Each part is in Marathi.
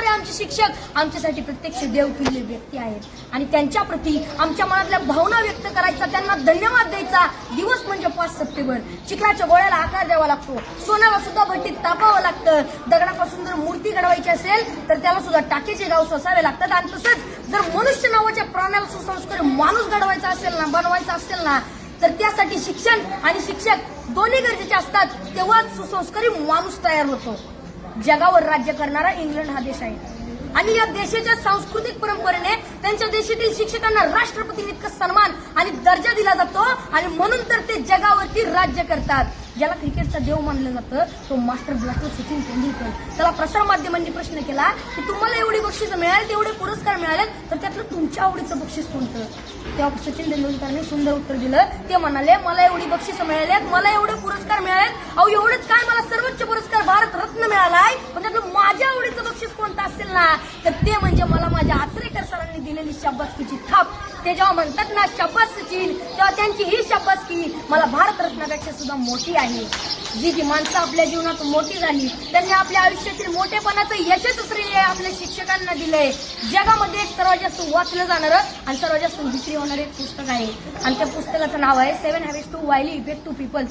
शिकवणारे आमचे शिक्षक आमच्यासाठी प्रत्यक्ष देवतुल्य व्यक्ती आहेत आणि त्यांच्या प्रती आमच्या मनातल्या भावना व्यक्त करायचा, त्यांना धन्यवाद द्यायचा दिवस म्हणजे 5 सप्टेंबर. चिखलाच्या गोळ्याला आकार द्यावा लागतो, सोन्याला सुद्धा भट्टीत तापावं लागतं, दगडापासून जर मूर्ती घडवायची असेल तर त्याला सुद्धा टाकेचे गाव सोसावे लागतात. आणि तसंच जर मनुष्य नावाच्या प्राण्याला सुसंस्कारी माणूस घडवायचा असेल ना, बनवायचा असेल ना, तर त्यासाठी शिक्षण आणि शिक्षक दोन्ही गरजेचे असतात, तेव्हाच सुसंस्कारी माणूस तयार होतो. जगावर राज्य करणारा इंग्लंड हा देश आहे आणि या देशाच्या सांस्कृतिक परंपरेने त्यांच्या देशातील शिक्षकांना राष्ट्रपतींइतका सन्मान आणि दर्जा दिला जातो आणि म्हणून तर ते जगावरती राज्य करतात. ज्याला क्रिकेटचा देव मानलं जातं तो मास्टर ब्लास्टर सचिन तेंडुलकर. त्याला प्रसार माध्यमांनी प्रश्न केला की तुम्हाला एवढी बक्षीस मिळाली, तेवढे पुरस्कार मिळाले, तर त्यातलं तुमच्या आवडीचं बक्षीस कोणतं? तेव्हा सचिन तेंडुलकरने सुंदर उत्तर दिलं. ते म्हणाले, मला एवढी बक्षीस मिळालीत, मला एवढे पुरस्कार मिळालेत, अहो एवढंच काय, मला सर्वोच्च पुरस्कार भारत रत्न मिळालाय, पण त्यातलं माझ्या आवडीचं बक्षीस कोणतं असेल ना, तर ते म्हणजे मला माझ्या आचरेकर सरांनी दिलेली शाबासकीची थाप. ते जेव्हा म्हणतात ना शाबास सचिन, तेव्हा त्यांची ही शाबासकी मला भारत रत्नापेक्षा सुद्धा मोठी आहे. जी माणसं आपल्या जीवनात मोठी झाली त्यांनी आपल्या आयुष्यातील मोठेपणाचं यशच श्रेय आपल्या शिक्षकांना दिलंय. जगामध्ये एक सर्वात जास्त वाचलं जाणारं आणि सर्वात जास्त विक्री होणारं एक पुस्तक आहे आणि त्या पुस्तकाचं नाव आहे 7 Habits to Highly Effective People.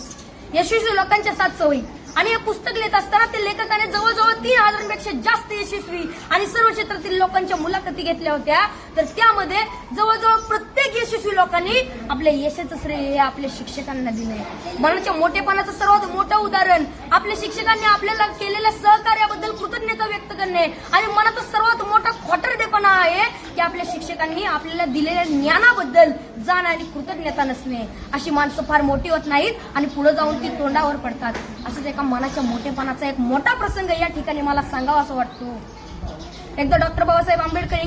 यशस्वी लोकांच्या 7 सवयी. आणि हे पुस्तक लिहित असताना ते लेखकाने जवळजवळ 3,000 पेक्षा जास्त यशस्वी आणि सर्व क्षेत्रातील लोकांच्या मुलाखती घेतल्या होत्या. तर त्यामध्ये जवळजवळ प्रत्येक यशस्वी लोकांनी आपल्या यशाचं श्रेय आपल्या शिक्षकांना दिलंय. मनाच्या मोठेपणाचं सर्वात मोठं उदाहरण आपल्या शिक्षकांनी आपल्याला केलेल्या सहकार्याबद्दल कृतज्ञता व्यक्त करणे आणि मनाचा सर्वात मोठा खोटरडेपणा आहे की आपल्या शिक्षकांनी आपल्याला दिलेल्या ज्ञानाबद्दल जाण आणि कृतज्ञता नसणे. अशी माणसं फार मोठी होत नाहीत आणि पुढे जाऊन ती तोंडावर पडतात. असंच एका मनाच्या मोठेपणाचा एक मोठा प्रसंग या ठिकाणी मला सांगावा असं वाटतो. एकदा डॉक्टर बाबासाहेब आंबेडकर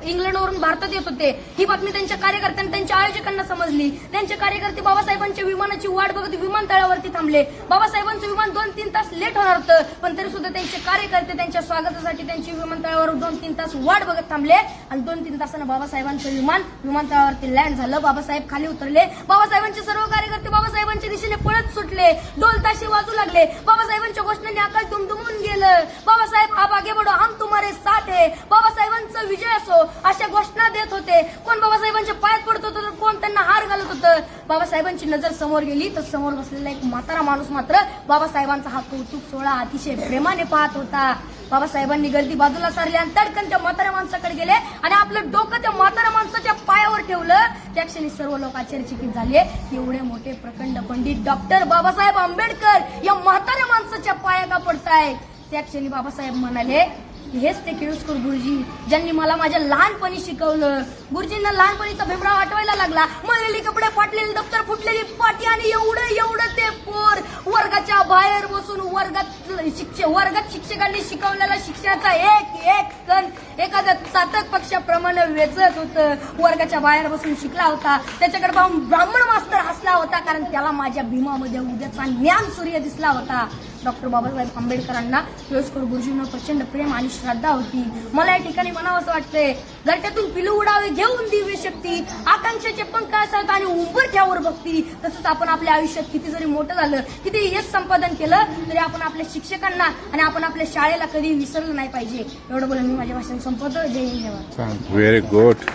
इंग्लंडवरून भारतात येत होते. ही बातमी त्यांच्या कार्यकर्त्यांना, त्यांच्या आयोजकांना समजली. त्यांचे कार्यकर्ते बाबासाहेबांच्या विमानाची वाट बघत विमानतळावरती थांबले. बाबासाहेबांचं विमान 2-3 तास लेट होणार होतं, पण तरी सुद्धा त्यांचे कार्यकर्ते त्यांच्या स्वागतासाठी त्यांची विमानतळावर 2-3 तास वाट बघत थांबले आणि 2-3 तासानं बाबासाहेबांचं विमान विमानतळावरती लँड झालं. बाबासाहेब खाली उतरले. बाबासाहेबांचे सर्व कार्यकर्ते बाबासाहेबांच्या दिशेने पळत सुटले. ढोल ताशे वाजू लागले. बाबासाहेबांच्या घोषणांनी आकाश दुमदुमून गेलं. बाबासाहेब आप आगे बढ़ो, हम तुम्हारे साथ है, बाबासाहेबांचा विजय असो अशा घोषणा देत होते. कोण बाबासाहेबांच्या पायात पडत होतं तर कोण त्यांना हार घालत होतं. बाबासाहेबांची नजर समोर गेली तर समोर बसलेला एक म्हातारा माणूस मात्र बाबासाहेबांचा हा कौतुक सोहळा अतिशय प्रेमाने पाहत होता. बाबासाहेबांनी गर्दी बाजूला सारली आणि तडकन त्या म्हाताऱ्या माणसाकडे गेले आणि आपलं डोकं त्या म्हाताऱ्या माणसाच्या पायावर ठेवलं. त्या क्षणी सर्व लोक आश्चर्यचकित झाले. एवढे मोठे प्रखंड पंडित डॉक्टर बाबासाहेब आंबेडकर या म्हाताऱ्या माणसाच्या पाया का पडताय? त्या क्षणी बाबासाहेब म्हणाले, हेच ते केळुसकर गुरुजी ज्यांनी मला माझ्या लहानपणी शिकवलं. गुरुजींना लहानपणीचा भीमराव आठवायला लागला. मळलेली कपडे, फाटलेली दप्तर, फुटलेली पाटी आणि एवढं ते पोर वर्गाच्या बाहेर बसून वर्गात शिक्षकांनी शिकवलेला शिक्षणाचा एक कण एखाद्या चातक पक्षाप्रमाणे वेचत होतं. वर्गाच्या बाहेर बसून शिकला होता. त्याच्याकडे पाहून ब्राह्मण मास्तर हसला होता, कारण त्याला माझ्या भीमामध्ये उद्याचा ज्ञान सूर्य दिसला होता. डॉक्टर बाबासाहेब आंबेडकरांना केळुसकर गुरुजींवर प्रचंड प्रेम आणि श्रद्धा होती. मला या ठिकाणी म्हणावं असं वाटतंय, घरट्यातून पिलू उडावे घेऊन दिव्य शक्ती, आकांक्षाचे पंख असतात आणि उंबरठ्यावर भक्ती. तसंच आपण आपल्या आयुष्यात किती जरी मोठं झालं, किती यश संपादन केलं, तरी आपण आपल्या शिक्षकांना आणि आपण आपल्या शाळेला कधी विसरलं नाही पाहिजे. एवढं बोलून मी माझ्या भाषण संपवतो. जय हिंद. Very good.